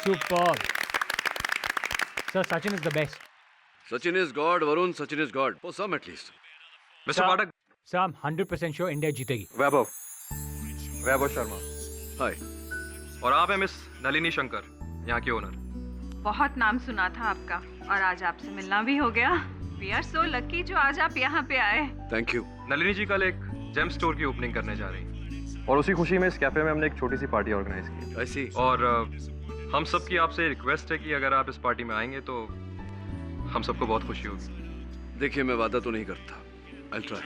Superb. Sir, Sachin is the best. Sachin is God, Varun. Sachin is God. For some at least. Mister Pathak, Sir, I'm 100% sure India जीतेगी. वैभव Sharma. Hi. और आप हैं miss Nalini Shankar, यहाँ की owner. बहुत नाम सुना था आपका और आज आपसे मिलना भी हो गया। We are so lucky जो आज आप यहाँ पे आए। Thank you. नलिनी जी कल एक जेम स्टोर की ओपनिंग करने जा रही हैं और उसी खुशी में इस कैफे में हमने एक छोटी सी पार्टी ऑर्गेनाइज की। I see. और हम सब की आपसे रिक्वेस्ट है कि अगर आप इस पार्टी में आएंगे तो हम सबको बहुत खुशी होगी। देखिए मैं वादा तो नहीं करता. I'll try.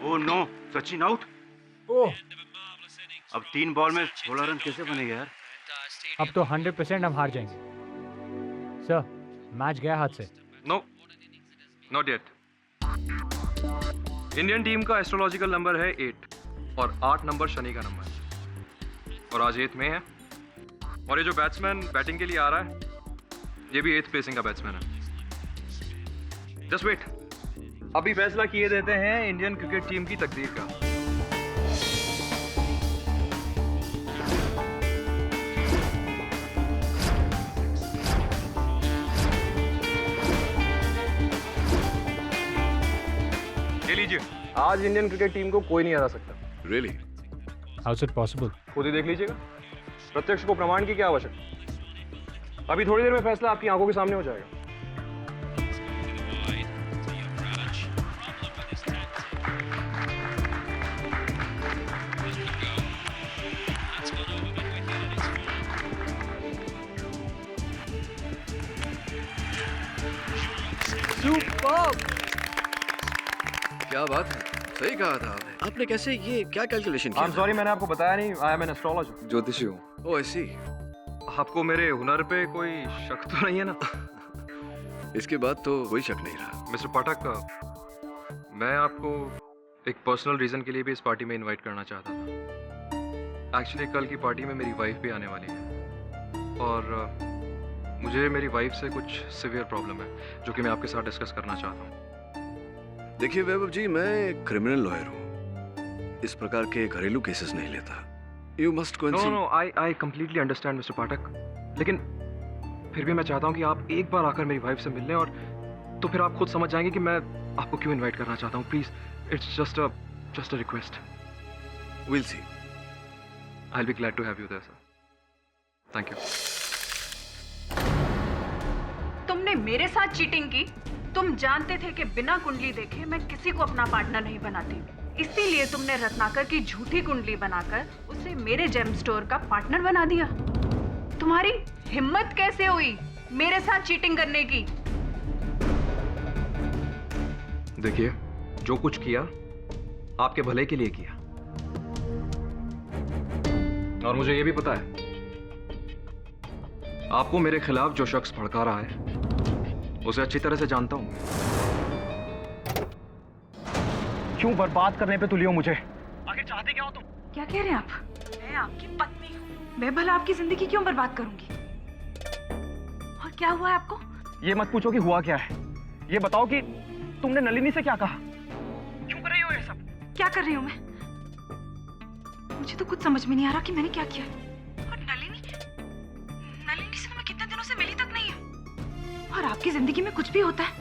Oh no, Sachin out. Oh, अब 3 बॉल में 16 रन कैसे बनेगा यार? अब तो 100% हम हार जाएंगे. सर, मैच गया हाथ से. No, not yet. Indian team का एस्ट्रोलॉजिकल नंबर है 8 और 8 नंबर शनि का नंबर है और आज 8 में है। और ये जो बैट्समैन बैटिंग के लिए आ रहा है ये भी 8th पेसिंग का बैट्समैन है। जस्ट वेट, अभी फैसला किए देते हैं इंडियन क्रिकेट टीम की तकदीर का। ये लीजिए, आज इंडियन क्रिकेट टीम को कोई नहीं हरा सकता। Really? How is it possible? खुद ही देख लीजिएगा, प्रत्यक्ष को प्रमाण की क्या आवश्यकता। अभी थोड़ी देर में फैसला आपकी आंखों के सामने हो जाएगा। Superb. क्या बात है. सही कहा था आपने. आपने कैसे ये क्या कैलकुलेशन किया? I'm sorry, मैंने आपको बताया नहीं, I am an astrologer। ज्योतिषी हूँ. Oh, I see. आपको मेरे हुनर पे कोई शक तो नहीं है ना? इसके बाद तो कोई शक नहीं रहा. मिस्टर पाठक, मैं आपको एक पर्सनल रीज़न के लिए भी इस पार्टी में इनवाइट करना चाहता था। एक्चुअली कल की पार्टी में मेरी वाइफ भी आने वाली है और मुझे मेरी वाइफ से कुछ सिवियर प्रॉब्लम है जो कि मैं आपके साथ डिस्कस करना चाहता हूँ। देखिए वैभव जी, मैं क्रिमिनल लॉयर हूँ. इस प्रकार के घरेलू केसेस नहीं लेता. You must go and see. No, I completely understand mister Pathak, लेकिन फिर भी मैं चाहता हूँ कि आप एक बार आकर मेरी वाइफ से मिल लें और तो फिर आप खुद समझ जाएंगे कि मैं आपको क्यों इनवाइट करना चाहता हूँ। Please, it's just a request. We'll see. I will be glad to have you there sir. Thank you. तुमने मेरे साथ चीटिंग की। तुम जानते थे कि बिना कुंडली देखे मैं किसी को अपना पार्टनर नहीं बनाती, इसीलिए तुमने रत्नाकर की झूठी कुंडली बनाकर उसे मेरे जेम स्टोर का पार्टनर बना दिया। तुम्हारी हिम्मत कैसे हुई मेरे साथ चीटिंग करने की? देखिए, जो कुछ किया आपके भले के लिए किया और मुझे ये भी पता है आपको मेरे खिलाफ जो शख्स भड़का रहा है उसे अच्छी तरह से जानता हूं। क्यों बर्बाद करने पे तुली हो मुझे? आगे चाहते क्या हो तुम? क्या कह रहे हैं आप? मैं आपकी पत्नी हूँ, मैं भला आपकी जिंदगी क्यों बर्बाद करूंगी? और क्या हुआ है आपको? ये मत पूछो कि हुआ क्या है, ये बताओ कि तुमने नलिनी से क्या कहा? क्यों कर रही हो ये सब? क्या कर रही हूँ मैं? मुझे तो कुछ समझ में नहीं आ रहा कि मैंने क्या किया। और नलिनी से तो मैं कितने दिनों से मिली तक नहीं है। और आपकी जिंदगी में कुछ भी होता है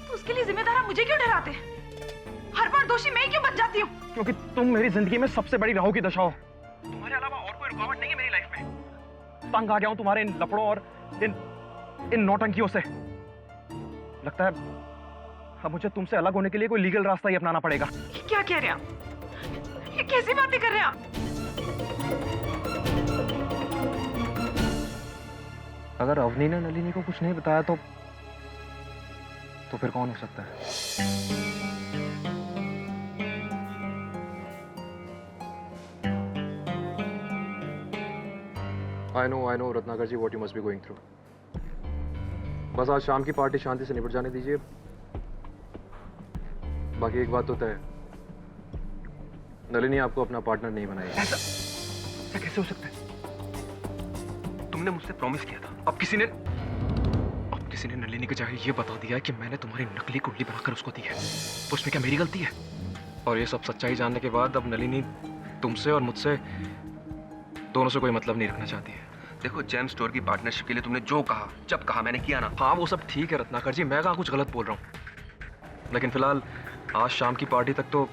तो उसके लिए जिम्मेदार आप मुझे क्यों ठहराते हैं? हर बार दोषी मैं ही क्यों बन जाती हूँ? क्योंकि तुम मेरी जिंदगी में सबसे बड़ी राहु की दशा हो। तुम्हारे अलावा और कोई रुकावट नहीं है मेरी लाइफ में। तंग आ गया हूं तुम्हारे इन लफड़ों और इन नौटंकियों से। लगता है अब मुझे तुमसे अलग होने के लिए कोई लीगल रास्ता ही अपनाना पड़ेगा। ये क्या कह रहे हैं आप? ये कैसी बातें कर रहे हैं आप? अगर अवनी ने नलिनी को कुछ नहीं बताया तो फिर कौन हो सकता है? I know, Ratnakar ji, what you must be going through. बस आज शाम की पार्टी शांति से निपट जाने दीजिए। बाकी एक बात तो तय है, नलिनी आपको अपना पार्टनर नहीं बनाएगी। ऐसा कैसे हो सकता है? तुमने मुझसे प्रॉमिस किया था। अब किसी ने नलिनी के चाहे ये बता दिया कि मैंने तुम्हारी नकली कुंडली बनाकर उसको दी है, तो उसमें क्या मेरी गलती है? और ये सब सच्चाई जानने के बाद अब नलिनी तुमसे और मुझसे दोनों से कोई मतलब नहीं रखना चाहती है। देखो, जेम स्टोर की पार्टनरशिप के लिए तुमने जो कहा, जब कहा, मैंने किया ना। हाँ वो सब ठीक है रत्नाकर जी, मैं कहाँ कुछ गलत बोल रहा हूँ, लेकिन फिलहाल आज शाम की पार्टी तक तो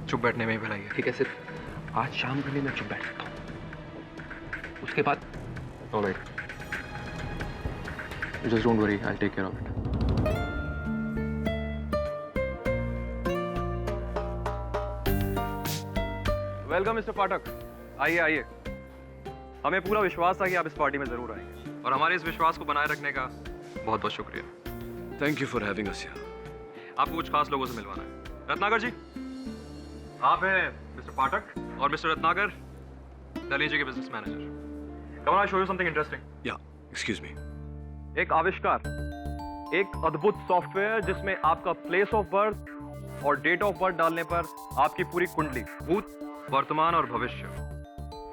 चुप बैठने में ही भलाई है। ठीक है, सिर्फ आज शाम के लिए मैं चुप बैठ सकता हूँ, उसके बाद alright, just don't worry, I take care of it. Welcome mister Pathak, आइए आइए। हमें पूरा विश्वास था कि आप इस पार्टी में जरूर आएंगे और हमारे इस विश्वास को बनाए रखने का बहुत बहुत शुक्रिया। Thank you for having us here. आपको कुछ खास लोगों से मिलवाना है। रत्नाकर जी, आप हैं मिस्टर पाठक और मिस्टर रत्नाकर नलिनी जी के business manager. Come on, I show you something interesting. या, एक्सक्यूज मी। एक आविष्कार, एक अद्भुत सॉफ्टवेयर जिसमें आपका प्लेस ऑफ बर्थ और डेट ऑफ बर्थ डालने पर आपकी पूरी कुंडली, भूत, वर्तमान और भविष्य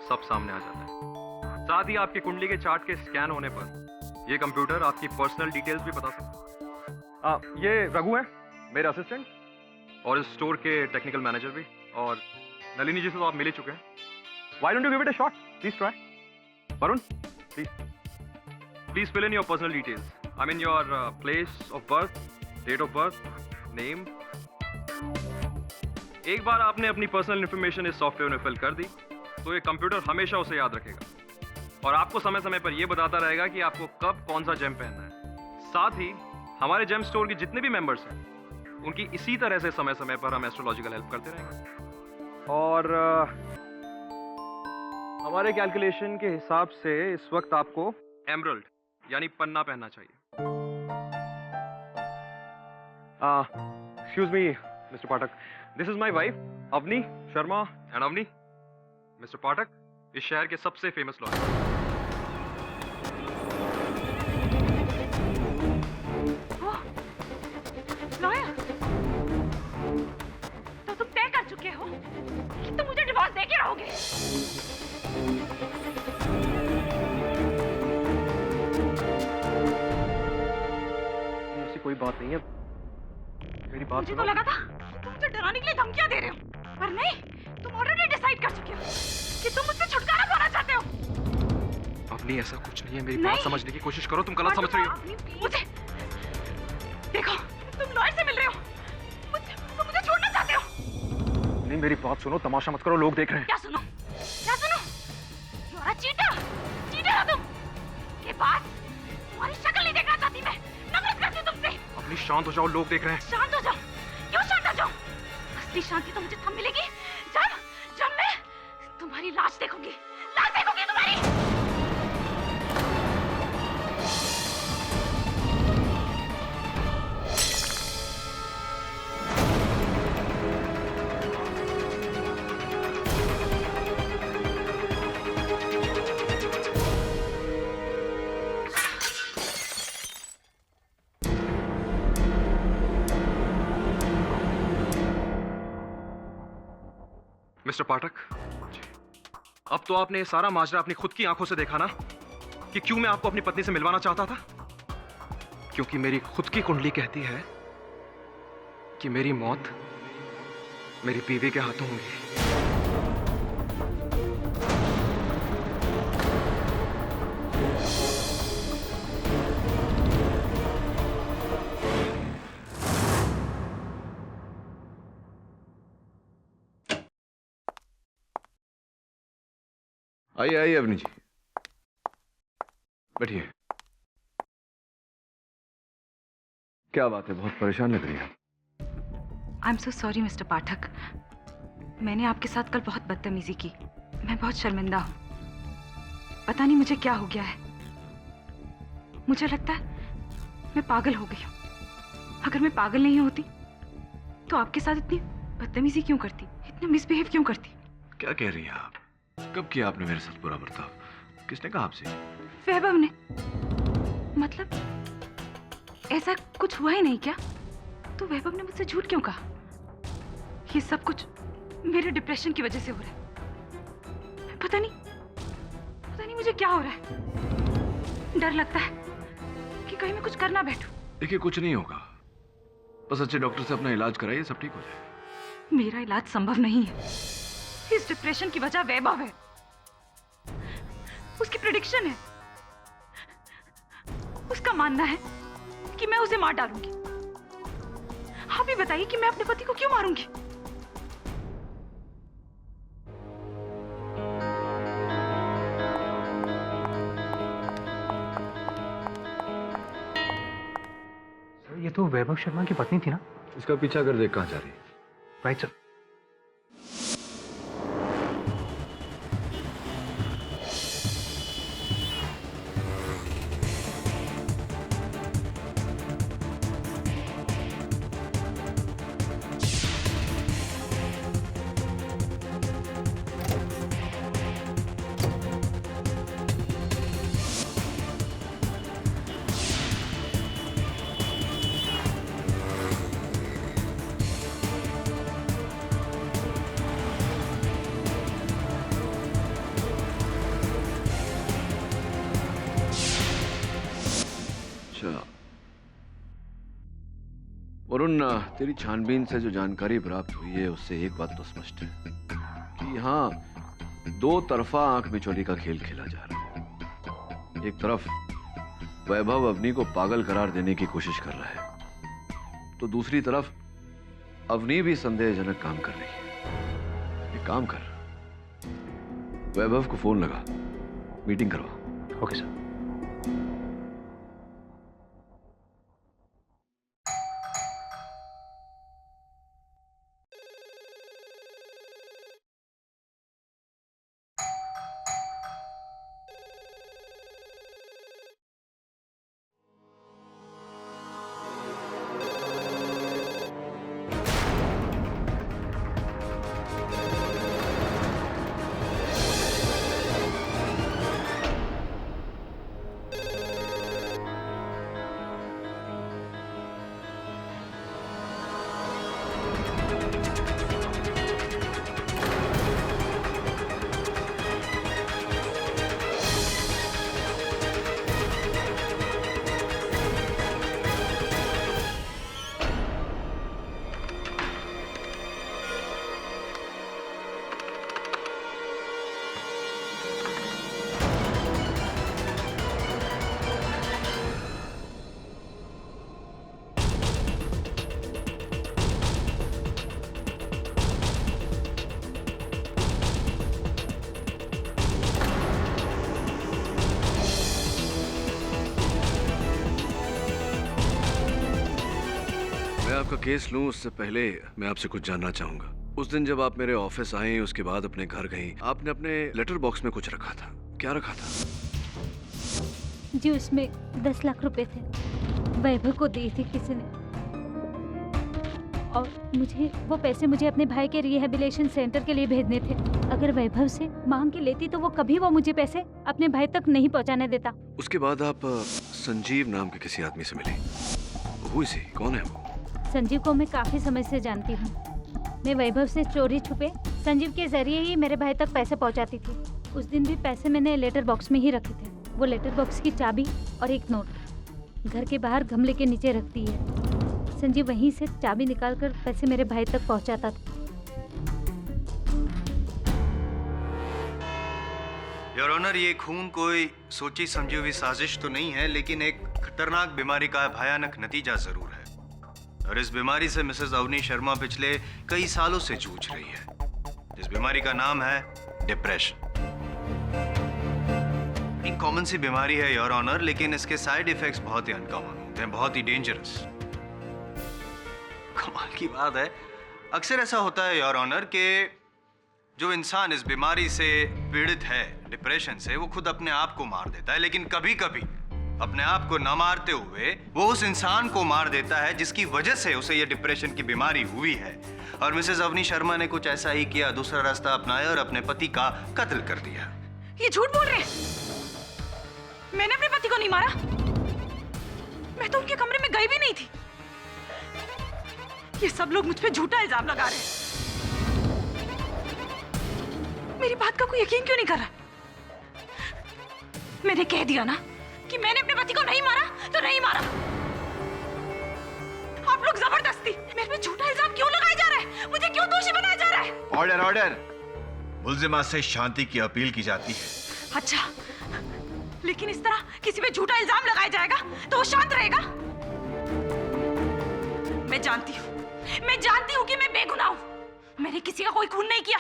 सब सामने आ जाता है। साथ ही आपकी कुंडली के चार्ट के स्कैन होने पर यह कंप्यूटर आपकी पर्सनल डिटेल्स भी बता सकता है। ये रघु है, मेरे असिस्टेंट और इस स्टोर के टेक्निकल मैनेजर भी, और नलिनी जी से तो आप मिल ही चुके हैं। Why don't you give it a shot? Please try. Varun, please fill in your personal details. I mean your place of birth, date of birth, name. एक बार आपने अपनी पर्सनल इंफॉर्मेशन इस सॉफ्टवेयर में फिल कर दी तो ये कंप्यूटर हमेशा उसे याद रखेगा और आपको समय समय पर यह बताता रहेगा कि आपको कब कौन सा जेम पहनना है। साथ ही हमारे जेम स्टोर के जितने भी मेंबर्स हैं उनकी इसी तरह से समय समय पर हम एस्ट्रोलॉजिकल हेल्प करते रहेंगे। और हमारे कैलकुलेशन के हिसाब से इस वक्त आपको एमरल्ड यानी पन्ना पहनना चाहिए। Excuse me mister Pathak, this is my wife Avni Sharma. And Avni, mister Pathak इस शहर के सबसे फेमस लॉयर। लॉयर, तो तुम तय कर चुके हो कि तुम मुझे डिवोर्स दे के रहोगे? ऐसी कोई बात नहीं है, मेरी बात मुझे सुनो। तो लगा था तुम मुझे डराने के लिए धमकियां दे रहे हो, पर नहीं, तुम ऑलरेडी डिसाइड कर चुके हो कि तुम मुझसे छुटकारा पाना चाहते हो। अपनी ऐसा कुछ नहीं है, मेरी नहीं। बात समझने की कोशिश करो, तुम गलत समझ रही हो। मुझे देखो, तुम लॉयर से मिल रहे हो, तुम मुझे छोड़ना चाहते हो। नहीं, मेरी बात सुनो, तमाशा मत करो, लोग देख रहे हैं। क्या सुनो, क्या सुनो? You are a cheater, cheater हो तुम। के बाद तुम्हारी शक्ल नहीं देखना चाहती मैं, नफरत करती हूँ तुमसे। अपनी शांत हो जाओ, लोग देख रहे हैं। शांत हो जाओ? क्यों शांत हो जाओ? असली शांति तो मुझे तब मिलेगी जब जब मैं तुम्हारी लाश देखूंगी, लाश देखूंगी तुम्हारी। मिस्टर पाठक, अब तो आपने ये सारा माजरा अपनी खुद की आंखों से देखा ना कि क्यों मैं आपको अपनी पत्नी से मिलवाना चाहता था। क्योंकि मेरी खुद की कुंडली कहती है कि मेरी मौत मेरी बीवी के हाथों होगी। आइए आइए अवनी जी, बैठिए। क्या बात है, बहुत परेशान लग रही है। I am so sorry mister Pathak, मैंने आपके साथ कल बहुत बदतमीजी की। मैं बहुत शर्मिंदा हूँ। पता नहीं मुझे क्या हो गया है। मुझे लगता है मैं पागल हो गई हूँ। अगर मैं पागल नहीं होती तो आपके साथ इतनी बदतमीजी क्यों करती, इतना मिसबिहेव क्यों करती? क्या कह रही हैं आप? कब किया आपने मेरे साथ बुरा बर्ताव? किसने कहा आपसे? वैभव ने। मतलब ऐसा कुछ हुआ ही नहीं क्या? तो वैभव ने मुझसे झूठ क्यों कहा? ये सब कुछ मेरे डिप्रेशन की वजह से हो रहा है। पता नहीं मुझे क्या हो रहा है। डर लगता है कि कहीं मैं कुछ कर ना बैठूं। देखिए, कुछ नहीं होगा, बस अच्छे डॉक्टर से अपना इलाज कराइए, सब ठीक हो जाएगा। मेरा इलाज संभव नहीं है। इस डिप्रेशन की वजह वैभव है, उसकी प्रेडिक्शन है। उसका मानना है कि मैं उसे मार डालूंगी। आप ही बताइए कि मैं अपने पति को क्यों मारूंगी? ये तो वैभव शर्मा की पत्नी थी ना? इसका पीछा कर देख कहाँ जा रही है। Right sir. वरुण, तेरी छानबीन से जो जानकारी प्राप्त हुई है उससे एक बात तो स्पष्ट है कि यहाँ दो तरफा आंख मिचौली का खेल खेला जा रहा है। एक तरफ वैभव अवनी को पागल करार देने की कोशिश कर रहा है, तो दूसरी तरफ अवनी भी संदेहजनक काम कर रही है। एक काम कर, वैभव को फोन लगा, मीटिंग करवा। Okay sir. मैं आपका केस लूं उससे पहले मैं आपसे कुछ जानना चाहूंगा। उस दिन जब आप मेरे ऑफिस आए, उसके बाद अपने घर गई, आपने अपने लेटर बॉक्स में कुछ रखा था। क्या रखा था? जी उसमें 10 लाख रुपए थे, वैभव को दिए थे किसी ने, और वो पैसे मुझे अपने भाई के रिहेबिलिटेशन सेंटर के लिए भेजने थे। अगर वैभव से मांग के लेती तो वो कभी वो मुझे पैसे अपने भाई तक नहीं पहुंचाने देता। उसके बाद आप संजीव नाम के किसी आदमी से मिली। Who is he? कौन है वो? संजीव को मैं काफी समय से जानती हूँ। मैं वैभव से चोरी छुपे संजीव के जरिए ही मेरे भाई तक पैसे पहुँचाती थी। उस दिन भी पैसे मैंने लेटर बॉक्स में ही रखे थे। वो लेटर बॉक्स की चाबी और एक नोट घर के बाहर गमले के नीचे रखती है। संजीव वहीं से चाबी निकालकर पैसे मेरे भाई तक पहुँचाता था। योर ऑनर, ये खून कोई सोची समझी हुई साजिश तो नहीं है, लेकिन एक खतरनाक बीमारी का भयानक नतीजा जरूर है। और इस बीमारी से मिसेस अवनी शर्मा पिछले कई सालों से जूझ रही है। इस बीमारी का नाम है डिप्रेशन। एक कॉमन सी बीमारी है योर ऑनर, लेकिन इसके साइड इफेक्ट्स बहुत ही अनकॉमन होते हैं, बहुत ही डेंजरस। कमाल की बात है, अक्सर ऐसा होता है योर ऑनर कि जो इंसान इस बीमारी से पीड़ित है, डिप्रेशन से, वो खुद अपने आप को मार देता है। लेकिन कभी कभी अपने आप को न मारते हुए वो उस इंसान को मार देता है जिसकी वजह से उसे ये डिप्रेशन की बीमारी हुई है। और मिसेस अवनी शर्मा ने कुछ ऐसा ही किया, दूसरा रास्ता अपनाया और अपने पति का कत्ल कर दिया। ये झूठ बोल रहे हैं। मैंने अपने पति को नहीं मारा। मैं तो उनके कमरे में गई भी नहीं थी। ये सब लोग मुझ पे झूठा इल्जाम लगा रहे हैं। मेरी बात का कोई यकीन क्यों नहीं कर रहा? मैंने कह दिया ना कि मैंने अपने पति को नहीं मारा तो नहीं मारा। आप लोग जबरदस्ती मेरे पे झूठा इल्जाम क्यों लगाए जा रहे हैं? मुझे क्यों दोषी ऑर्डर ऑर्डर। मुल्जिमा से शांति की अपील की जाती है। अच्छा, लेकिन इस तरह किसी पे झूठा इल्जाम लगाया जाएगा तो वो शांत रहेगा? मैं जानती हूँ कि मैं बेगुनाह हूँ। मैंने किसी का कोई खून नहीं किया।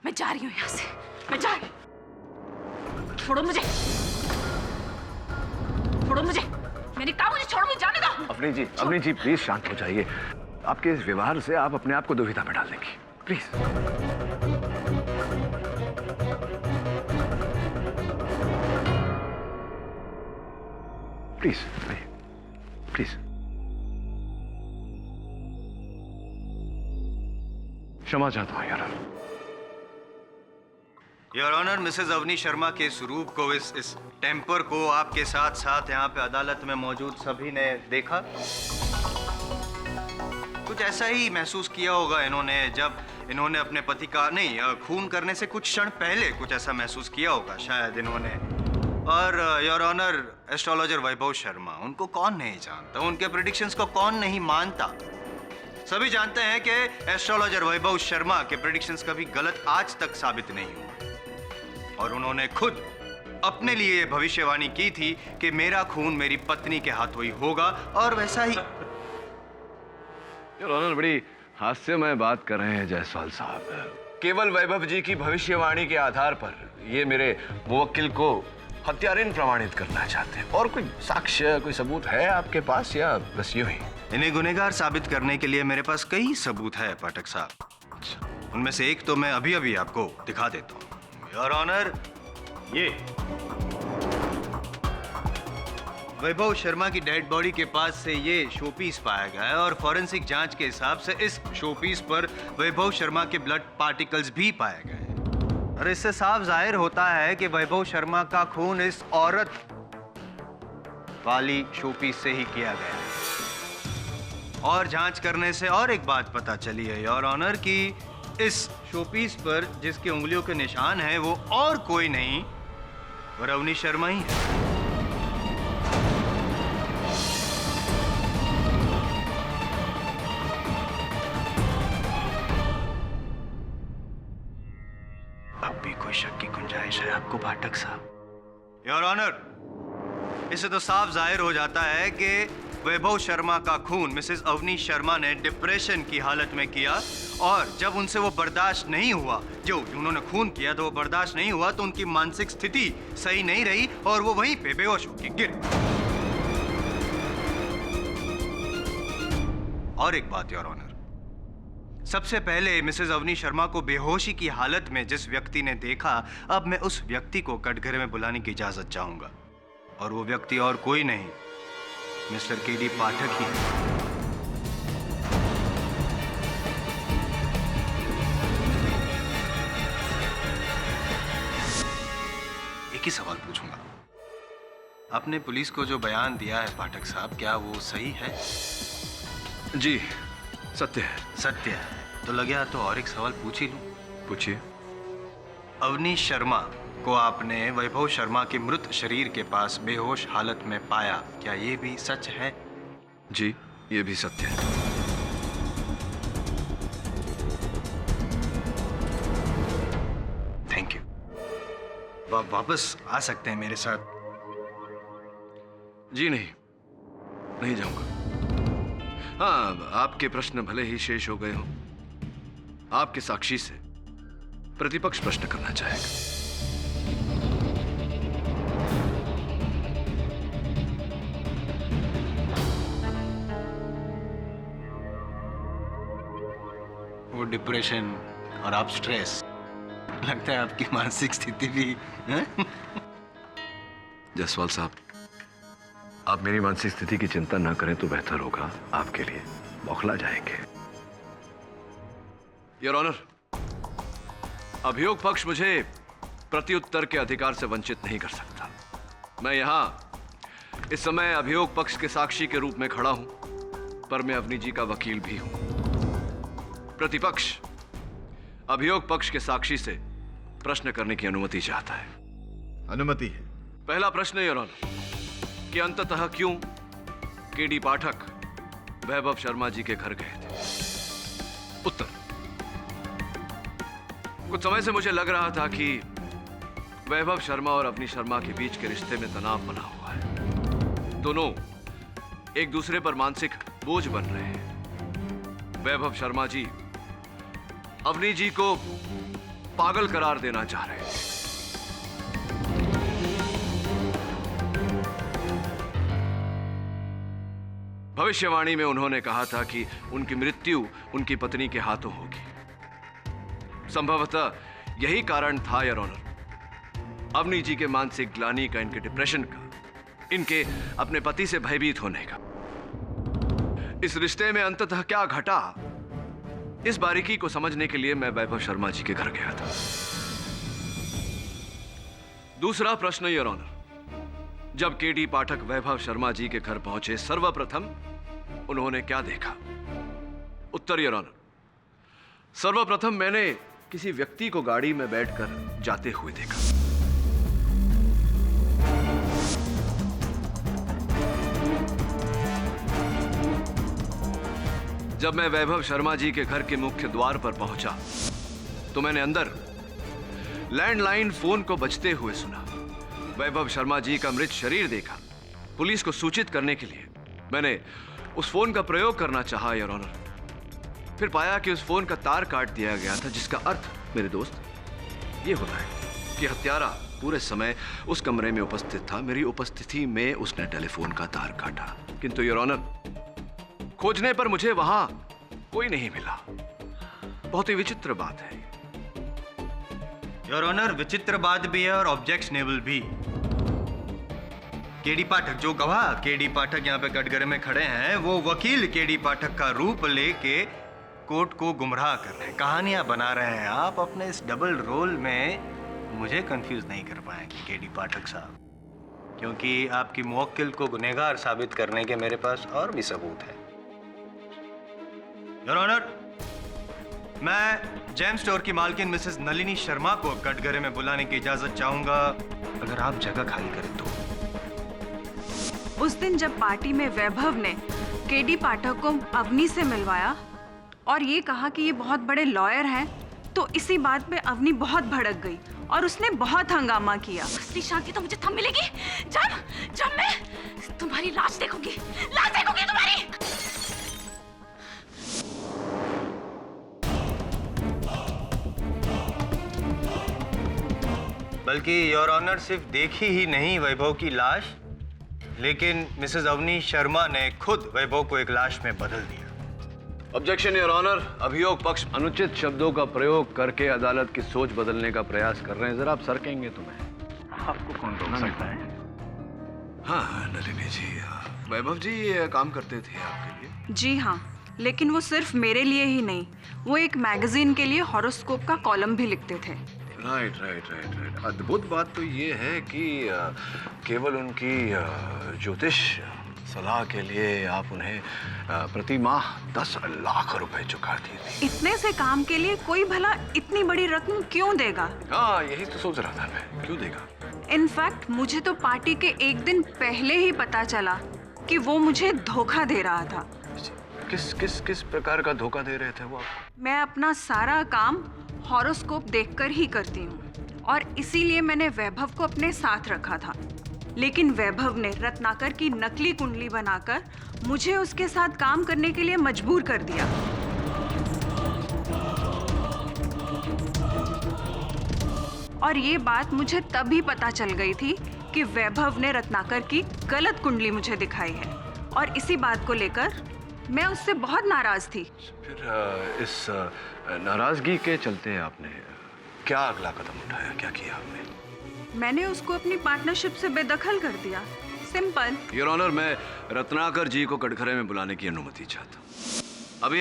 मैं जा रही हूँ यहाँ से, मैं जा रही हूँ। छोड़ो मुझे, मैंने कहा मुझे छोड़ो, मुझे जाने दो। अवनी जी प्लीज शांत हो जाइए। आपके इस व्यवहार से आप अपने आप को दुविधा में डाल देंगी। Please please please. क्षमा चाहता हूं यार। Your honour, Mrs Avni Sharma के स्वरूप को, इस टेम्पर को आपके साथ साथ यहाँ पे अदालत में मौजूद सभी ने देखा। कुछ ऐसा ही महसूस किया होगा इन्होंने जब इन्होंने अपने पति का खून करने से कुछ क्षण पहले कुछ ऐसा महसूस किया होगा शायद इन्होंने। और योर ऑनर, एस्ट्रोलॉजर वैभव शर्मा, उनको कौन नहीं जानता, उनके प्रेडिक्शंस को कौन नहीं मानता। सभी जानते हैं कि एस्ट्रोलॉजर वैभव शर्मा के प्रेडिक्शंस कभी गलत आज तक साबित नहीं हुए। और उन्होंने खुद अपने लिए भविष्यवाणी की थी कि मेरा खून मेरी पत्नी के हाथों ही होगा, और वैसा ही। योर ऑनर, बड़ी हास्यमय बात कर रहे हैं जायसवाल साहब। केवल वैभव जी की भविष्यवाणी के आधार पर ये मेरे मुवक्किल को हत्यारिन प्रमाणित करना चाहते हैं। और कोई साक्ष्य, कोई सबूत है आपके पास, या बस यूं ही? इन्हें गुनहगार साबित करने के लिए मेरे पास कई सबूत है पाठक साहब। उनमें से एक तो मैं अभी आपको दिखा देता हूँ। योर ऑनर, ये वैभव शर्मा की डेड बॉडी के पास से ये शोपीस पाया गया है, और फॉरेंसिक जांच के हिसाब से इस शोपीस पर वैभव शर्मा के ब्लड पार्टिकल्स भी पाए गए हैं। और इससे साफ जाहिर होता है कि वैभव शर्मा का खून इस औरत वाली शोपीस से ही किया गया है। और जांच करने से और एक बात पता चली है योर ऑनर कि इस शोपीस पर जिसकी उंगलियों के निशान हैं वो और कोई नहीं, वो अवनी शर्मा ही है। अब भी कोई शक की गुंजाइश है आपको पाठक साहब? योर ऑनर, इससे तो साफ जाहिर हो जाता है कि वैभव शर्मा का खून मिसेस अवनी शर्मा ने डिप्रेशन की हालत में किया, और जब उनसे वो बर्दाश्त नहीं हुआ, जो उन्होंने खून किया तो वो बर्दाश्त नहीं हुआ, तो उनकी मानसिक स्थिति सही नहीं रही और वो वहीं पे बेहोश होकर गिरे। और एक बात योर ऑनर, सबसे पहले मिसेस अवनी शर्मा को बेहोशी की हालत में जिस व्यक्ति ने देखा, अब मैं उस व्यक्ति को कटघरे में बुलाने की इजाजत चाहूंगा। और वो व्यक्ति और कोई नहीं, मिस्टर केडी पाठक ही है। एक ही सवाल पूछूंगा, आपने पुलिस को जो बयान दिया है पाठक साहब, क्या वो सही है? जी, सत्य है। सत्य है तो लगे तो और एक सवाल पूछ ही लूं। पूछिए। अवनी शर्मा को आपने वैभव शर्मा के मृत शरीर के पास बेहोश हालत में पाया, क्या ये भी सच है? जी, ये भी सत्य है। Thank you. वापस आ सकते हैं मेरे साथ? जी नहीं जाऊंगा। हाँ, आपके प्रश्न भले ही शेष हो गए हों, आपके साक्षी से प्रतिपक्ष प्रश्न करना चाहेगा। वो डिप्रेशन और आप स्ट्रेस, लगता है आपकी मानसिक स्थिति भी जायसवाल साहब, आप मेरी मानसिक स्थिति की चिंता ना करें तो बेहतर होगा आपके लिए। बौखला जाएंगे। योर ऑनर, अभियोग पक्ष मुझे प्रत्युत्तर के अधिकार से वंचित नहीं कर सकता। मैं यहां इस समय अभियोग पक्ष के साक्षी के रूप में खड़ा हूं, पर मैं अवनी जी का वकील भी हूं। प्रतिपक्ष अभियोग पक्ष के साक्षी से प्रश्न करने की अनुमति चाहता है। अनुमति है। पहला प्रश्न योर ऑनर, कि अंततः क्यों केडी पाठक वैभव शर्मा जी के घर गए थे? उत्तर, कुछ समय से मुझे लग रहा था कि वैभव शर्मा और अवनी शर्मा के बीच के रिश्ते में तनाव बना हुआ है। दोनों एक दूसरे पर मानसिक बोझ बन रहे हैं। वैभव शर्मा जी अवनी जी को पागल करार देना चाह रहे हैं। भविष्यवाणी में उन्होंने कहा था कि उनकी मृत्यु उनकी पत्नी के हाथों होगी। संभवतः यही कारण था योर ऑनर, अवनी जी के मानसिक ग्लानि का, इनके डिप्रेशन का, इनके अपने पति से भयभीत होने का। इस रिश्ते में अंततः क्या घटा, इस बारीकी को समझने के लिए मैं वैभव शर्मा जी के घर गया था। दूसरा प्रश्न योर ऑनर, जब केडी पाठक वैभव शर्मा जी के घर पहुंचे, सर्वप्रथम उन्होंने क्या देखा? उत्तर योर ऑनर, सर्वप्रथम मैंने किसी व्यक्ति को गाड़ी में बैठकर जाते हुए देखा। जब मैं वैभव शर्मा जी के घर के मुख्य द्वार पर पहुंचा तो मैंने अंदर लैंडलाइन फोन को बजते हुए सुना। वैभव शर्मा जी का मृत शरीर देखा। पुलिस को सूचित करने के लिए मैंने उस फोन का प्रयोग करना चाहा योर ऑनर। फिर पाया कि उस फोन का तार काट दिया गया था, जिसका अर्थ मेरे दोस्त ये होता है कि हत्यारा पूरे समय उस कमरे में उपस्थित था। मेरी उपस्थिति में उसने टेलीफोन का तार काटा। किंतु योर ऑनर, खोजने पर मुझे वहां कोई नहीं मिला। बहुत ही विचित्र बात है। योर ऑनर, विचित्र बात भी है और ऑब्जेक्शनेबल भी। केडी पाठक, जो गवाह केडी पाठक यहाँ पे कटघरे में खड़े हैं, वो वकील केडी पाठक का रूप लेके कोर्ट को गुमराह कर रहे हैं, कहानियां बना रहे हैं। आप अपने इस डबल रोल में मुझे कंफ्यूज नहीं कर पाएंगे केडी पाठक साहब, क्योंकि आपकी मुवक्किल को गुनहगार साबित करने के मेरे पास और भी सबूत है। योर ऑनर, मैं जेम स्टोर की मालकिन मिसेस नलिनी शर्मा को कटघरे में बुलाने की इजाजत चाहूंगा, अगर आप जगह खाली करें तो। उस दिन जब पार्टी में वैभव ने केडी पाठक को अवनी से मिलवाया और ये कहा कि ये बहुत बड़े लॉयर हैं, तो इसी बात पे अवनी बहुत भड़क गई और उसने बहुत हंगामा किया। असली शांति तो मुझे तब मिलेगी जब मैं तुम्हारी लाश देखूंगी तुम्हारी। बल्कि योर ऑनर, सिर्फ देखी ही नहीं वैभव की लाश, लेकिन मिसेस अवनी शर्मा ने खुद वैभव को एक लाश में बदल दिया। ऑब्जेक्शन योर ऑनर, अभियोग पक्ष अनुचित शब्दों का प्रयोग करके अदालत की सोच बदलने का प्रयास कर रहे हैं। जरा आप सरकेंगे तो मैं आपको कौन रोक सकता है? हाँ नलिनी जी, वैभव जी ये काम करते थे आपके लिए? जी हाँ, लेकिन वो सिर्फ मेरे लिए ही नहीं, वो एक मैगजीन के लिए हॉरोस्कोप का कॉलम भी लिखते थे। राइट। अद्भुत बात तो ये है कि केवल उनकी ज्योतिष सलाह के लिए आप उन्हें प्रति माह 10 लाख रुपए चुकाती थी। इतने से काम के लिए कोई भला इतनी बड़ी रकम क्यों देगा? हाँ, यही तो सोच रहा था मैं, क्यों देगा? इनफैक्ट मुझे तो पार्टी के एक दिन पहले ही पता चला कि वो मुझे धोखा दे रहा था। किस प्रकार का धोखा दे रहे थे वो आपको? मैं अपना सारा काम हॉरोस्कोप देखकर ही करती हूँ और इसीलिए मैंने वैभव को अपने साथ रखा था। लेकिन वैभव ने रत्नाकर की नकली कुंडली बनाकर मुझे उसके साथ काम करने के लिए मजबूर कर दिया। और ये बात मुझे तभी पता चल गई थी कि वैभव ने रत्नाकर की गलत कुंडली मुझे दिखाई है और इसी बात को लेकर मैं उससे बहुत नाराज थी। फिर इस नाराजगी के चलते आपने क्या अगला कदम उठाया, क्या किया आपने? मैंने उसको अपनी पार्टनरशिप से बेदखल कर दिया, सिंपल। योर ऑनर, मैं रत्नाकर जी को कटघरे में बुलाने की अनुमति चाहता हूँ।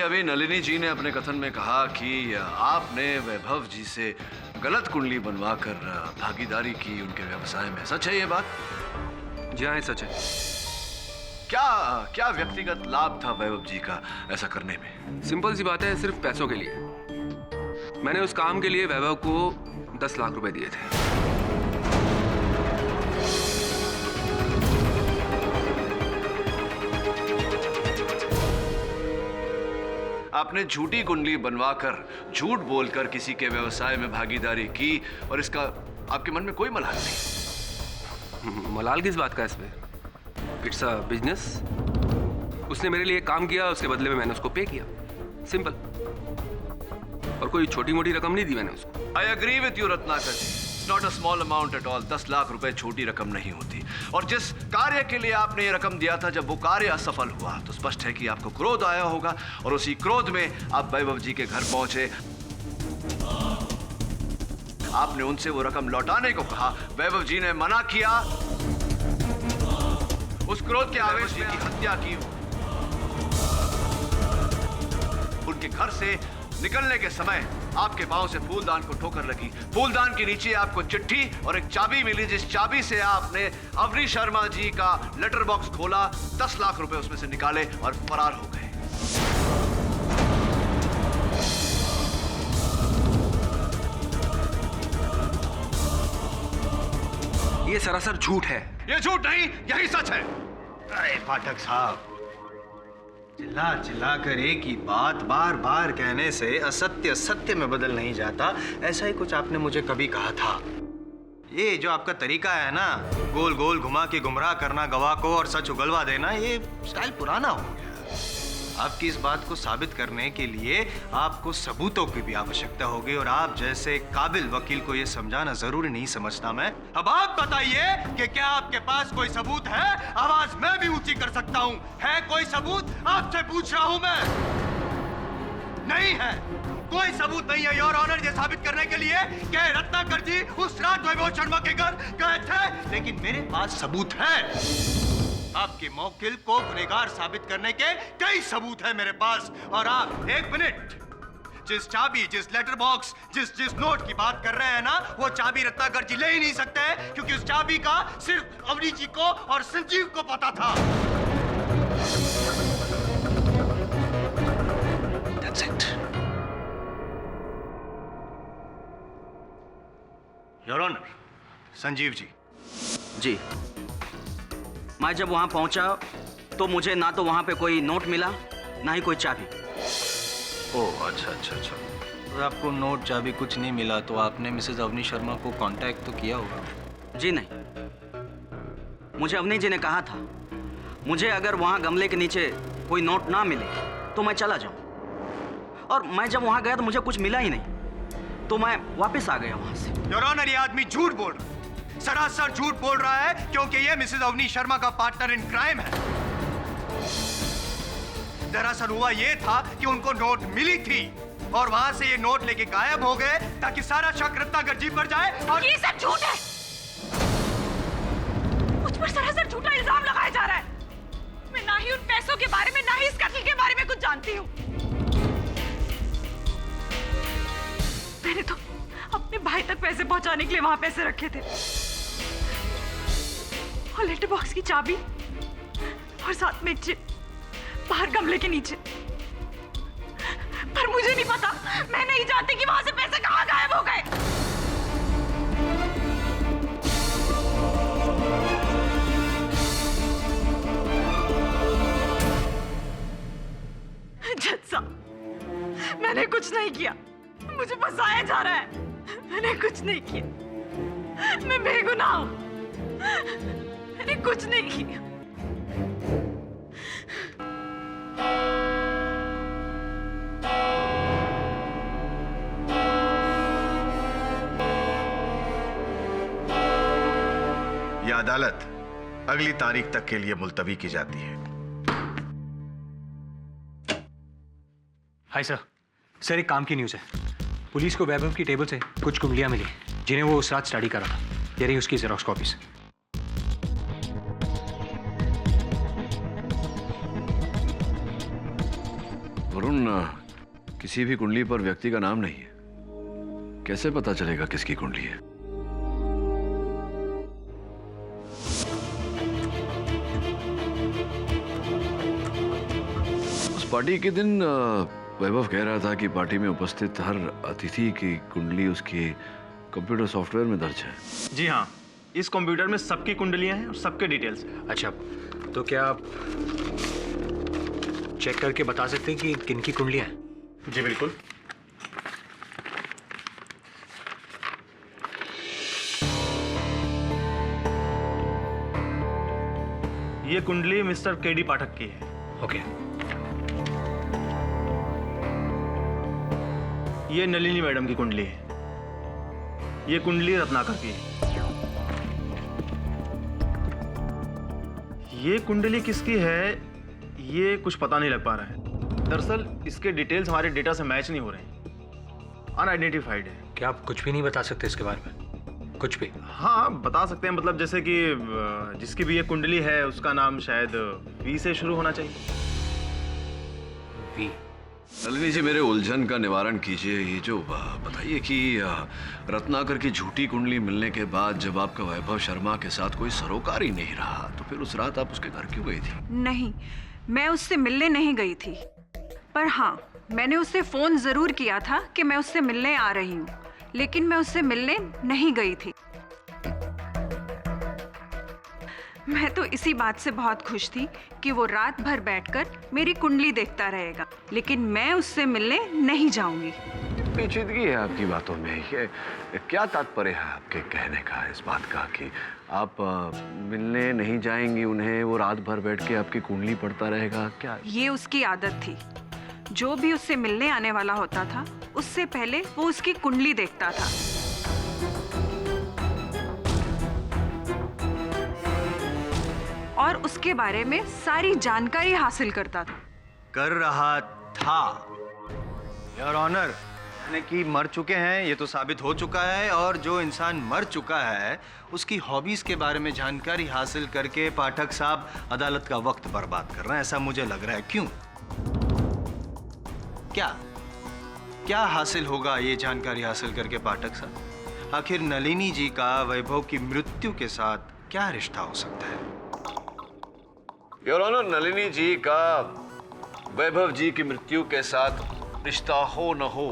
अभी नलिनी जी ने अपने कथन में कहा कि आपने वैभव जी से गलत कुंडली बनवाकर भागीदारी की उनके व्यवसाय में। सच है ये बात? जी हाँ, सच है। क्या व्यक्तिगत लाभ था वैभव जी का ऐसा करने में? सिंपल सी बात है, सिर्फ पैसों के लिए। मैंने उस काम के लिए वैभव को 10 लाख रुपए दिए थे। आपने झूठी कुंडली बनवाकर झूठ बोलकर किसी के व्यवसाय में भागीदारी की और इसका आपके मन में कोई मलाल नहीं। मलाल किस बात का इसमें? It's a business. उसने मेरे लिए काम किया, उसके बदले में मैंने उसको पे किया, सिंपल। और कोई छोटी मोटी रकम नहीं दी मैंने उसको। I agree with you Ratnakar ji, it's not a small amount at all. 10 lakh रुपए छोटी रकम नहीं होती। और जिस कार्य के लिए आपने ये रकम दिया था, जब वो कार्य असफल हुआ तो स्पष्ट है कि आपको क्रोध आया होगा और उसी क्रोध में आप वैभव जी के घर पहुंचे। आपने उनसे वो रकम लौटाने को कहा, वैभव जी ने मना किया। उस क्रोध के आवेश में हत्या की। उनके घर से निकलने के समय आपके पांव से फूलदान को ठोकर लगी। फूलदान के नीचे आपको चिट्ठी और एक चाबी मिली, जिस चाबी से आपने अवनी शर्मा जी का लेटर बॉक्स खोला, 10 लाख रुपए उसमें से निकाले और फरार हो गए। ये सरासर झूठ है। ये झूठ नहीं, यही सच है। अरे पाठक साहब, चिल्ला चिल्ला कर एक ही बात बार बार कहने से असत्य सत्य में बदल नहीं जाता। ऐसा ही कुछ आपने मुझे कभी कहा था। ये जो आपका तरीका है ना, गोल गोल घुमा के गुमराह करना गवाह को और सच उगलवा देना, ये स्टाइल पुराना हो गया। आपकी इस बात को साबित करने के लिए आपको सबूतों की भी आवश्यकता होगी, और आप जैसे काबिल वकील को ये समझाना जरूरी नहीं समझता मैं। अब आप बताइए कि क्या आपके पास कोई सबूत है? आवाज मैं भी ऊंची कर सकता हूं। है कोई सबूत? आपसे पूछ रहा हूं मैं। नहीं है, कोई सबूत नहीं है योर ऑनर, ये साबित करने के लिए कि रत्नाकर जी उस रात वैभव शर्मा के घर गए थे। लेकिन मेरे पास सबूत है। आपके मौकिल को गुनहगार साबित करने के कई सबूत है मेरे पास। और आप एक मिनट, जिस चाबी, जिस लेटर बॉक्स, जिस नोट की बात कर रहे हैं ना, वो चाबी रत्नाकर जी ले ही नहीं सकते हैं, क्योंकि उस चाबी का सिर्फ अवनी जी को और संजीव को पता था। That's it. Your honour, Sanjeev ji. जी, मैं जब वहां पहुंचा तो मुझे ना तो वहां पे कोई नोट मिला, ना ही कोई चाबी। ओह अच्छा अच्छा अच्छा। तो आपको नोट चाबी कुछ नहीं मिला, तो आपने मिसेज अवनी शर्मा को कांटेक्ट तो किया होगा? जी नहीं, मुझे अवनी जी ने कहा था मुझे अगर वहां गमले के नीचे कोई नोट ना मिले तो मैं चला जाऊं। और मैं जब वहां गया तो मुझे कुछ मिला ही नहीं, तो मैं वापस आ गया वहां से। योर ऑनर, ये आदमी झूठ बोल रहा है, सरासर झूठ बोल रहा है, क्योंकि ये मिसेज अवनी शर्मा का पार्टनर इन क्राइम है। दरअसल हुआ ये था कि उनको नोट मिली थी और वहां से ये नोट लेके गायब हो गए, ताकि सारा शक रत्नाकर जी पर जाए। और ये सब झूठ है। मुझ पर सरासर झूठा इल्जाम लगाया जा रहा है। मैं ना ही उन पैसों के बारे में, ना ही इस कत्ल के बारे में कुछ जानती हूँ। मैंने तो अपने भाई तक पैसे पहुंचाने के लिए वहां पैसे रखे थे, और लेटर बॉक्स की चाबी, और साथ में चिप बाहर गमले के नीचे। पर मुझे नहीं पता, मैं नहीं जानती कि वहां से पैसे कहां गायब हो गए। जज साहब, मैंने कुछ नहीं किया, मुझे फंसाया जा रहा है। मैंने कुछ नहीं किया, मैं बेगुनाह हूं, मैंने कुछ नहीं किया। यह अदालत अगली तारीख तक के लिए मुलतवी की जाती है। Hi sir. सर, एक काम की न्यूज़ है। पुलिस को वैभव की टेबल से कुछ कुंडलियां मिली, जिन्हें वो उस रात स्टडी करा था। ये रही उसकी जेरॉक्स कॉपीज। वरुण, किसी भी कुंडली पर व्यक्ति का नाम नहीं है, कैसे पता चलेगा किसकी कुंडली है? उस पार्टी के दिन वैभव कह रहा था कि पार्टी में उपस्थित हर अतिथि की कुंडली उसके कंप्यूटर सॉफ्टवेयर में दर्ज है। जी हाँ, इस कंप्यूटर में सबकी कुंडलियां हैं और सबके डिटेल्स हैं। अच्छा, तो क्या आप चेक करके बता सकते हैं कि किनकी कुंडलियां हैं? जी बिल्कुल। ये कुंडली मिस्टर केडी पाठक की है। ओके। ये नलिनी मैडम की कुंडली है। ये कुंडली रत्नाकर की है। ये कुंडली किसकी है ये कुछ पता नहीं लग पा रहा है। दरअसल इसके डिटेल्स हमारे डेटा से मैच नहीं हो रहे हैं, अनआइडेंटिफाइड है। क्या आप कुछ भी नहीं बता सकते इसके बारे में? कुछ भी? हाँ बता सकते हैं, मतलब जैसे कि जिसकी भी ये कुंडली है उसका नाम शायद वी से शुरू होना चाहिए। वी? नलिनी जी, मेरे उलझन का निवारण कीजिए। ये जो बताइए कि रत्नाकर की झूठी कुंडली मिलने के बाद जब आपका वैभव शर्मा के साथ कोई सरोकार ही नहीं रहा तो फिर उस रात आप उसके घर क्यों गई थी? नहीं, मैं उससे मिलने नहीं गई थी, पर हाँ मैंने उससे फोन जरूर किया था कि मैं उससे मिलने आ रही हूँ, लेकिन मैं उससे मिलने नहीं गई थी। मैं तो इसी बात से बहुत खुश थी कि वो रात भर बैठकर मेरी कुंडली देखता रहेगा, लेकिन मैं उससे मिलने नहीं जाऊंगी। पेचीदगी है आपकी बातों में। ये क्या तात्पर्य है आपके कहने का इस बात का कि आप मिलने नहीं जाएंगी उन्हें, वो रात भर बैठ के आपकी कुंडली पढ़ता रहेगा? क्या ये उसकी आदत थी। जो भी उससे मिलने आने वाला होता था उससे पहले वो उसकी कुंडली देखता था। और उसके बारे में सारी जानकारी हासिल करता था। कर रहा था योर ऑनर, यानी कि मर चुके हैं ये तो साबित हो चुका है, और जो इंसान मर चुका है उसकी हॉबीज के बारे में जानकारी हासिल करके पाठक साहब अदालत का वक्त बर्बाद कर रहे हैं, ऐसा मुझे लग रहा है। क्यों? क्या हासिल होगा ये जानकारी हासिल करके पाठक साहब? आखिर नलिनी जी का वैभव की मृत्यु के साथ क्या रिश्ता हो सकता है? योर ऑनर, नलिनी जी का वैभव जी की मृत्यु के साथ रिश्ता हो न हो,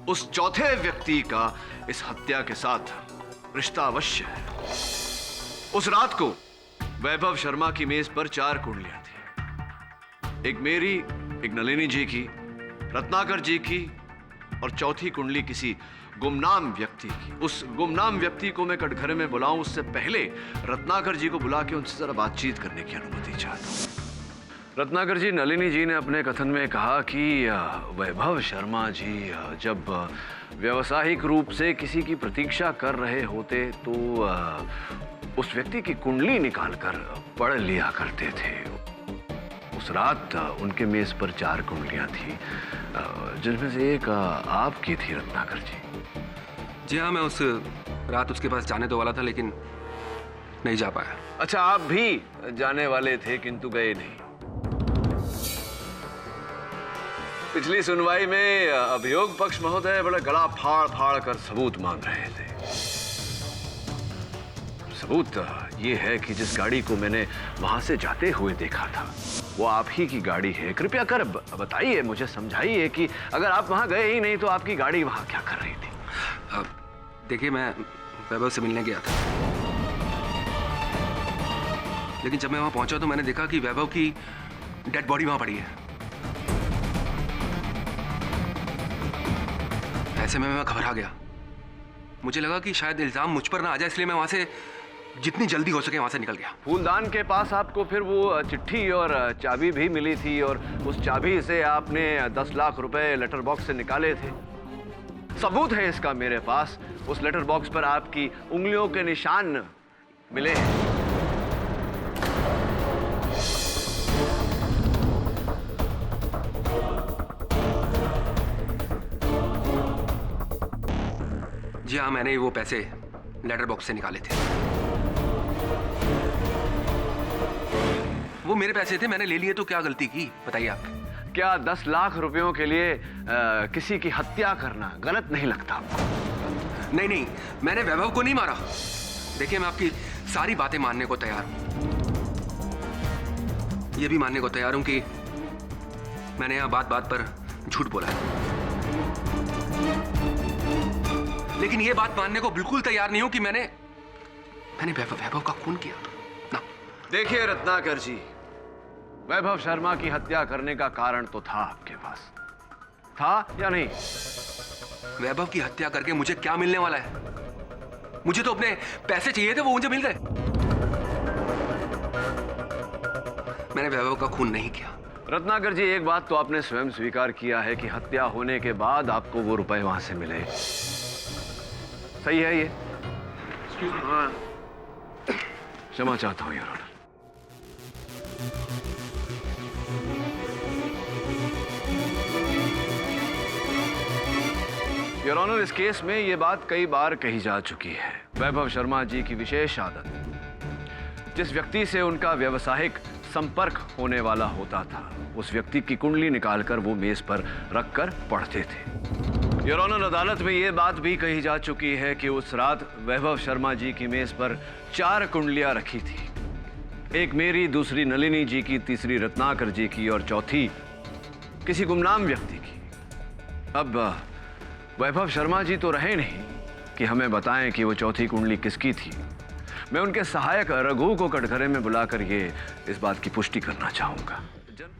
उस चौथे व्यक्ति का इस हत्या के साथ रिश्ता अवश्य है। उस रात को वैभव शर्मा की मेज पर 4 कुंडलियां थी, एक मेरी, एक नलिनी जी की, रत्नाकर जी की, और चौथी कुंडली किसी गुमनाम व्यक्ति की। उस गुमनाम व्यक्ति को मैं कटघरे में बुलाऊं उससे पहले रत्नाकर जी को बुला के उनसे जरा बातचीत करने की अनुमति चाहता हूं। रत्नाकर जी, नलिनी जी ने अपने कथन में कहा कि वैभव शर्मा जी जब व्यावसायिक रूप से किसी की प्रतीक्षा कर रहे होते तो उस व्यक्ति की कुंडली निकालकर पढ़ लिया करते थे। उस रात उनके मेज पर 4 कुंडलियां थी, जिनमें से एक आपकी थी रत्नाकर जी। जी हाँ, मैं उस रात उसके पास जाने तो वाला था लेकिन नहीं जा पाया। अच्छा, आप भी जाने वाले थे किंतु गए नहीं। पिछली सुनवाई में अभियोग पक्ष महोदय बड़ा गला फाड़ फाड़ कर सबूत मांग रहे थे। सबूत ये है कि जिस गाड़ी को मैंने वहां से जाते हुए देखा था वो आप ही की गाड़ी है। कृपया कर बताइए, मुझे समझाइए कि अगर आप वहां गए ही नहीं तो आपकी गाड़ी वहां क्या कर रही थी? देखिए, मैं वैभव से मिलने गया था, लेकिन जब मैं वहां पहुंचा तो मैंने देखा कि वैभव की डेड बॉडी वहां पड़ी है। ऐसे में मैं घबरा गया। मुझे लगा कि शायद इल्जाम मुझ पर ना आ जाए, इसलिए मैं वहां से जितनी जल्दी हो सके वहां से निकल गया। फूलदान के पास आपको फिर वो चिट्ठी और चाबी भी मिली थी, और उस चाबी से आपने 10 लाख रुपए लेटर बॉक्स से निकाले थे। सबूत है इसका मेरे पास। उस लेटर बॉक्स पर आपकी उंगलियों के निशान मिले हैं। जी हाँ, मैंने वो पैसे लेटर बॉक्स से निकाले थे। वो मेरे पैसे थे, मैंने ले लिए तो क्या गलती की बताइए आप? क्या 10 लाख रुपयों के लिए किसी की हत्या करना गलत नहीं लगता आपको? नहीं नहीं, मैंने वैभव को नहीं मारा। देखिए, मैं आपकी सारी बातें मानने को तैयार हूं। यह भी मानने को तैयार हूं कि मैंने यहां बात बात पर झूठ बोला है, लेकिन यह बात मानने को बिल्कुल तैयार नहीं हूं कि मैंने वैभव का खून किया ना। देखिए रत्नाकर जी, वैभव शर्मा की हत्या करने का कारण तो था आपके पास, था या नहीं? वैभव की हत्या करके मुझे क्या मिलने वाला है? मुझे तो अपने पैसे चाहिए थे, वो मुझे मिल गए। मैंने वैभव का खून नहीं किया। रत्नाकर जी, एक बात तो आपने स्वयं स्वीकार किया है कि हत्या होने के बाद आपको वो रुपए वहां से मिले। सही है ये? हाँ। क्षमा चाहता हूं योर ऑनर। योर ऑनर, इस केस में ये बात कई बार कही जा चुकी है। वैभव शर्मा जी की विशेष आदत, जिस व्यक्ति से उनका व्यावसायिक संपर्क होने वाला होता था, उस व्यक्ति की कुंडली निकालकर वो मेज पर रखकर पढ़ते थे। योर ऑनर, अदालत में ये बात भी कही जा चुकी है कि उस रात वैभव शर्मा जी की मेज पर 4 कुंडलियां रखी थी। एक मेरी, दूसरी नलिनी जी की, तीसरी रत्नाकर जी की और चौथी किसी गुमनाम व्यक्ति की। अब वैभव शर्मा जी तो रहे नहीं कि हमें बताएं कि वो चौथी कुंडली किसकी थी। मैं उनके सहायक रघु को कटघरे में बुलाकर ये इस बात की पुष्टि करना चाहूंगा।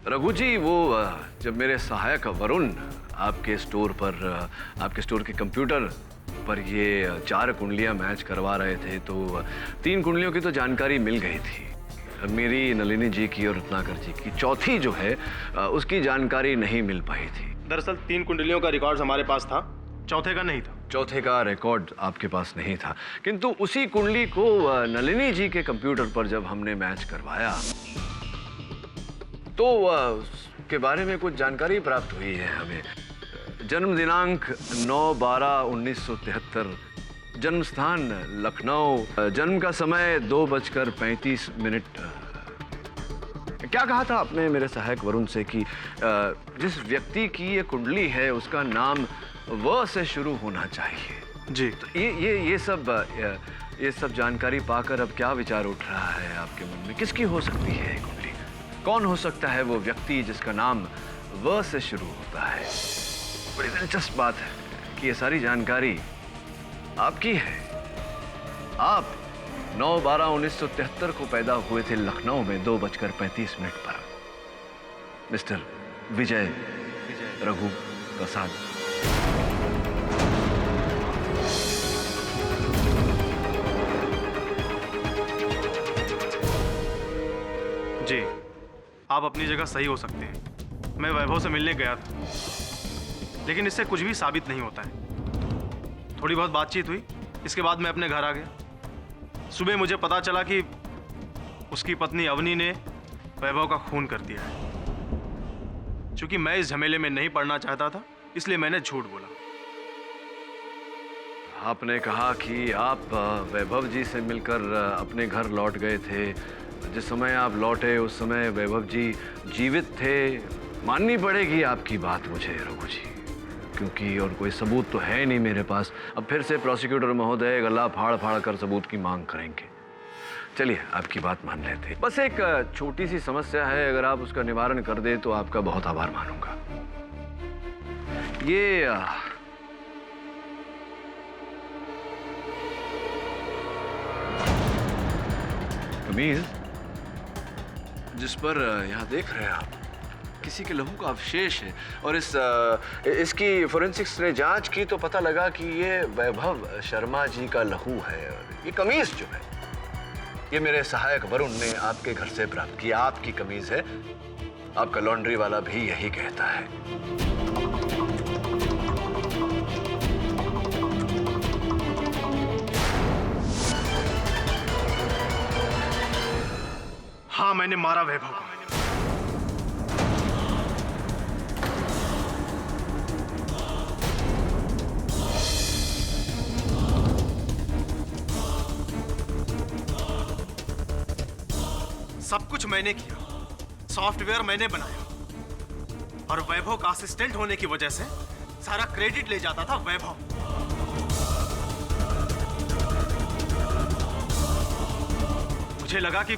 रघु जी, वो जब मेरे सहायक वरुण आपके स्टोर के कंप्यूटर पर ये 4 कुंडलियां मैच करवा रहे थे, तो 3 कुंडलियों की तो जानकारी मिल गई थी, मेरी, नलिनी जी की और रत्नाकर जी की। चौथी जो है उसकी जानकारी नहीं मिल पाई थी। दरअसल 3 कुंडलियों का रिकॉर्ड हमारे पास था, चौथे का नहीं था। चौथे का रिकॉर्ड आपके पास नहीं था, किंतु उसी कुंडली को नलिनी जी के कंप्यूटर पर जब हमने मैच करवाया तो उसके बारे में कुछ जानकारी प्राप्त हुई है हमें। जन्म दिनांक 9/12/1973, जन्म स्थान लखनऊ, जन्म का समय 2:35। क्या कहा था आपने मेरे सहायक वरुण से कि जिस व्यक्ति की ये कुंडली है उसका नाम व से शुरू होना चाहिए? जी। तो ये सब जानकारी पाकर अब क्या विचार उठ रहा है आपके मन में? किसकी हो सकती है ये कुंडली? कौन हो सकता है वो व्यक्ति जिसका नाम व से शुरू होता है? बड़ी दिलचस्प बात है कि ये सारी जानकारी आपकी है। आप 9/12/1973 को पैदा हुए थे लखनऊ में 2:35 पर। मिस्टर विजय रघु प्रसाद। जी, आप अपनी जगह सही हो सकते हैं। मैं वैभव से मिलने गया था, लेकिन इससे कुछ भी साबित नहीं होता है। थोड़ी बहुत बातचीत हुई, इसके बाद मैं अपने घर आ गया। सुबह मुझे पता चला कि उसकी पत्नी अवनी ने वैभव का खून कर दिया है। चूंकि मैं इस झमेले में नहीं पड़ना चाहता था, इसलिए मैंने झूठ बोला। आपने कहा कि आप वैभव जी से मिलकर अपने घर लौट गए थे। जिस समय आप लौटे उस समय वैभव जी जीवित थे। माननी पड़ेगी आपकी बात मुझे रघु जी, क्योंकि और कोई सबूत तो है नहीं मेरे पास। अब फिर से प्रोसिक्यूटर महोदय गला फाड़ फाड़ कर सबूत की मांग करेंगे। चलिए, आपकी बात मान लेते हैं। बस एक छोटी सी समस्या है, अगर आप उसका निवारण कर दे तो आपका बहुत आभार मानूंगा। ये कमीज जिस पर यहाँ देख रहे हैं आप, किसी के लहू का अवशेष है, और इसकी फोरेंसिक्स ने जांच की तो पता लगा कि ये वैभव शर्मा जी का लहू है। ये कमीज जो है, ये मेरे सहायक वरुण ने आपके घर से प्राप्त की। आपकी कमीज है, आपका लॉन्ड्री वाला भी यही कहता है। हाँ, मैंने मारा वैभव को। सब कुछ मैंने किया, सॉफ्टवेयर मैंने बनाया, और वैभव का असिस्टेंट होने की वजह से सारा क्रेडिट ले जाता था वैभव। मुझे लगा कि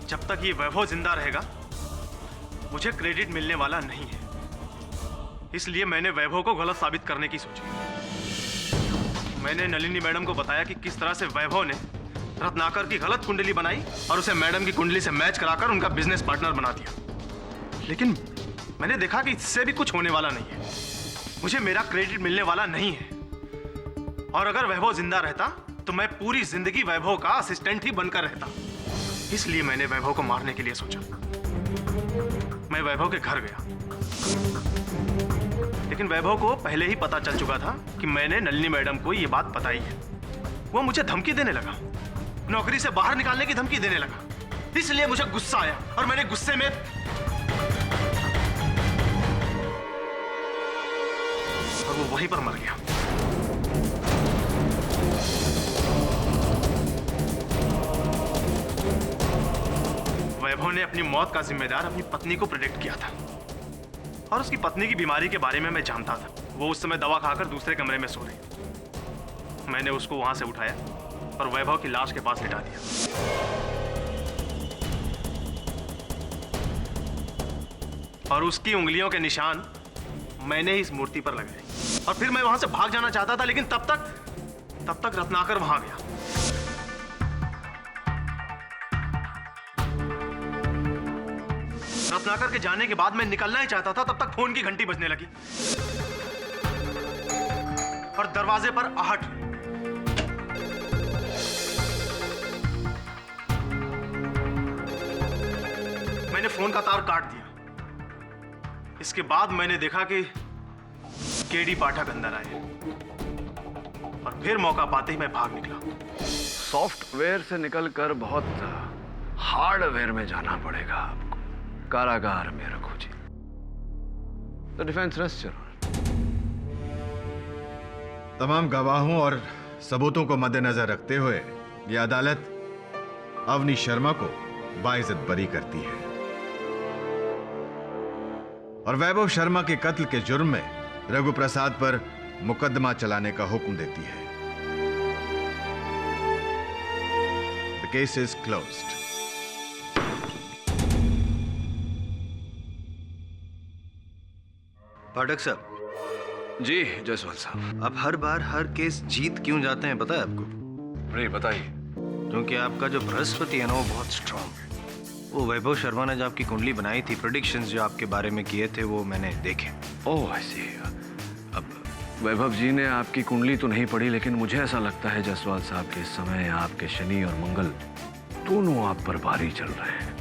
जब तक ये वैभव जिंदा रहेगा मुझे क्रेडिट मिलने वाला नहीं है, इसलिए मैंने वैभव को गलत साबित करने की सोची। मैंने नलिनी मैडम को बताया कि किस तरह से वैभव ने रत्नाकर की गलत कुंडली बनाई और उसे मैडम की कुंडली से मैच कराकर उनका बिजनेस पार्टनर बना दिया। लेकिन मैंने देखा कि इससे भी कुछ होने वाला नहीं है। मुझे मेरा क्रेडिट मिलने वाला नहीं है। और अगर वैभव जिंदा रहता तो मैं पूरी जिंदगी वैभव का असिस्टेंट ही बनकर रहता। इसलिए मैंने वैभव को मारने के लिए सोचा। मैं वैभव के घर गया, लेकिन वैभव को पहले ही पता चल चुका था कि मैंने नलिनी मैडम को यह बात बताई है। वो मुझे धमकी देने लगा, नौकरी से बाहर निकालने की धमकी देने लगा। इसलिए मुझे गुस्सा आया और मैंने गुस्से में और वो वहीं पर मर गया। वैभव ने अपनी मौत का जिम्मेदार अपनी पत्नी को प्रेडिक्ट किया था और उसकी पत्नी की बीमारी के बारे में मैं जानता था। वो उस समय दवा खाकर दूसरे कमरे में सो रही। मैंने उसको वहां से उठाया और वैभव की लाश के पास लिटा दिया। और उसकी उंगलियों के निशान मैंने ही इस मूर्ति पर लगाए। और फिर मैं वहां से भाग जाना चाहता था, लेकिन तब तक रत्नाकर वहां गया। रत्नाकर के जाने के बाद मैं निकलना ही चाहता था, तब तक फोन की घंटी बजने लगी और दरवाजे पर आहट। मैंने फोन का तार काट दिया। इसके बाद मैंने देखा कि केडी पाठक अंदर आए और फिर मौका पाते ही मैं भाग निकला। सॉफ्टवेयर से निकलकर बहुत हार्डवेयर में जाना पड़ेगा आपको। कारागार में रखो जी। तो डिफेंस रेस्ट चलो। तमाम गवाहों और सबूतों को मद्देनजर रखते हुए यह अदालत अवनी शर्मा को बाइज्जत बरी करती है और वैभव शर्मा के कत्ल के जुर्म में रघु प्रसाद पर मुकदमा चलाने का हुक्म देती है। The case is closed. Pathak साहब। जी जायसवाल साहब। आप हर बार हर केस जीत क्यों जाते हैं, पता है आपको? नहीं बताइए। क्योंकि आपका जो बृहस्पति है ना, वो बहुत स्ट्रांग है। वो वैभव शर्मा ने जो आपकी कुंडली बनाई थी, प्रेडिक्शंस जो आपके बारे में किए थे, वो मैंने देखे। ओह ऐसे। अब वैभव जी ने आपकी कुंडली तो नहीं पढ़ी, लेकिन मुझे ऐसा लगता है जायसवाल साहब के इस समय आपके शनि और मंगल दोनों आप पर भारी चल रहे हैं।